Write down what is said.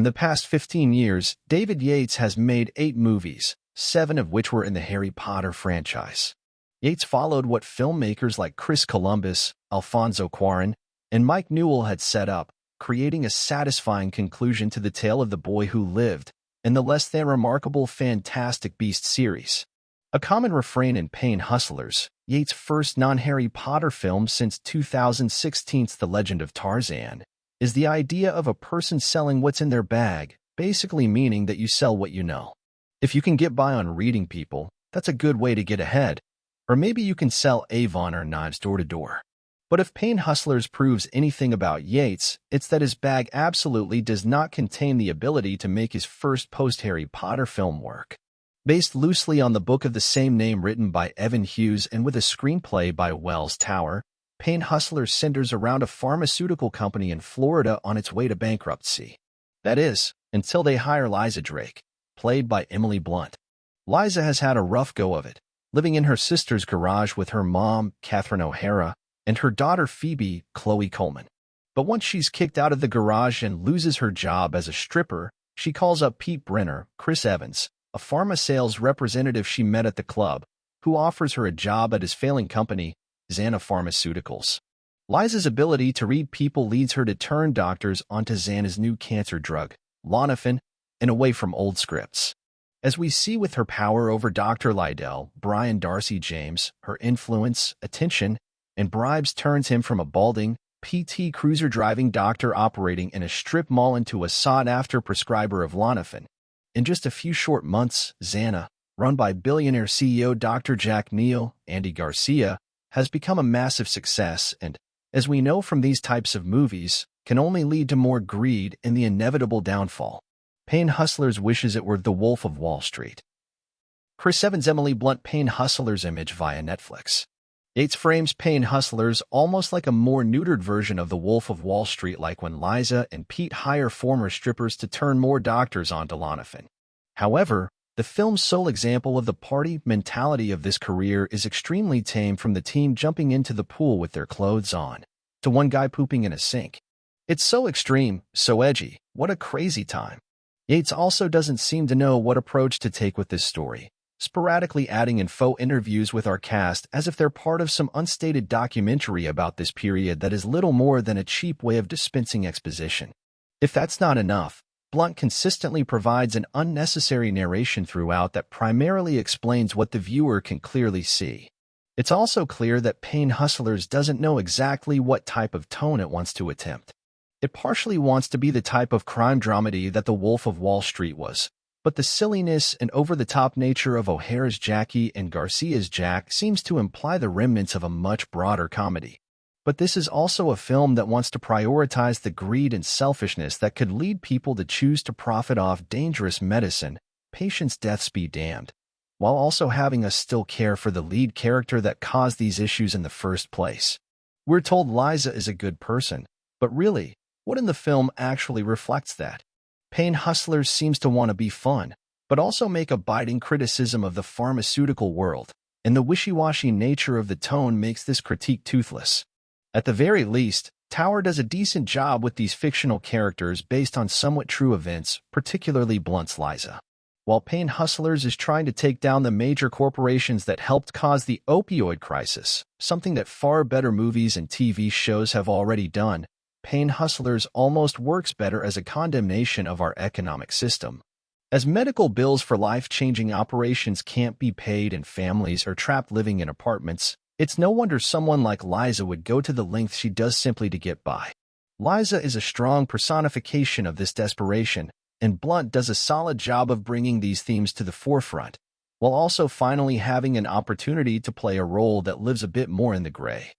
In the past 15 years, David Yates has made 8 movies, 7 of which were in the Harry Potter franchise. Yates followed what filmmakers like Chris Columbus, Alfonso Cuarón, and Mike Newell had set up, creating a satisfying conclusion to the tale of the boy who lived in the less-than-remarkable Fantastic Beasts series. A common refrain in Pain Hustlers, Yates' first non-Harry Potter film since 2016's The Legend of Tarzan, is the idea of a person selling what's in their bag, basically meaning that you sell what you know. If you can get by on reading people, that's a good way to get ahead. Or maybe you can sell Avon or knives door to door. But if Pain Hustlers proves anything about Yates, it's that his bag absolutely does not contain the ability to make his first post-Harry Potter film work. Based loosely on the book of the same name written by Evan Hughes and with a screenplay by Wells Tower, Pain Hustlers centers around a pharmaceutical company in Florida on its way to bankruptcy. That is, until they hire Liza Drake, played by Emily Blunt. Liza has had a rough go of it, living in her sister's garage with her mom, Catherine O'Hara, and her daughter Phoebe, Chloe Coleman. But once she's kicked out of the garage and loses her job as a stripper, she calls up Pete Brenner, Chris Evans, a pharma sales representative she met at the club, who offers her a job at his failing company, Xana Pharmaceuticals. Liza's ability to read people leads her to turn doctors onto Xana's new cancer drug, Lonafin, and away from old scripts. As we see with her power over Dr. Lydell, Brian Darcy James, her influence, attention, and bribes turns him from a balding, PT cruiser-driving doctor operating in a strip mall into a sought-after prescriber of Lonafin. In just a few short months, Xana, run by billionaire CEO Dr. Jack Neal, Andy Garcia, has become a massive success and, as we know from these types of movies, can only lead to more greed and the inevitable downfall. Pain Hustlers wishes it were The Wolf of Wall Street. Chris Evans' Emily Blunt Pain Hustlers image via Netflix. Yates frames Pain Hustlers almost like a more neutered version of The Wolf of Wall Street, like when Liza and Pete hire former strippers to turn more doctors onto Lonafin. However, the film's sole example of the party mentality of this career is extremely tame, from the team jumping into the pool with their clothes on, to one guy pooping in a sink. It's so extreme, so edgy, what a crazy time. Yates also doesn't seem to know what approach to take with this story, sporadically adding in faux interviews with our cast as if they're part of some unstated documentary about this period that is little more than a cheap way of dispensing exposition. If that's not enough, Blunt consistently provides an unnecessary narration throughout that primarily explains what the viewer can clearly see. It's also clear that Pain Hustlers doesn't know exactly what type of tone it wants to attempt. It partially wants to be the type of crime dramedy that The Wolf of Wall Street was, but the silliness and over-the-top nature of O'Hara's Jackie and Garcia's Jack seems to imply the remnants of a much broader comedy. But this is also a film that wants to prioritize the greed and selfishness that could lead people to choose to profit off dangerous medicine, patients' deaths be damned, while also having us still care for the lead character that caused these issues in the first place. We're told Liza is a good person, but really, what in the film actually reflects that? Pain Hustlers seems to want to be fun, but also make a biting criticism of the pharmaceutical world, and the wishy-washy nature of the tone makes this critique toothless. At the very least, Tower does a decent job with these fictional characters based on somewhat true events, particularly Blunt's Liza. While Pain Hustlers is trying to take down the major corporations that helped cause the opioid crisis, something that far better movies and TV shows have already done, Pain Hustlers almost works better as a condemnation of our economic system. As medical bills for life-changing operations can't be paid and families are trapped living in apartments, it's no wonder someone like Liza would go to the lengths she does simply to get by. Liza is a strong personification of this desperation, and Blunt does a solid job of bringing these themes to the forefront, while also finally having an opportunity to play a role that lives a bit more in the gray.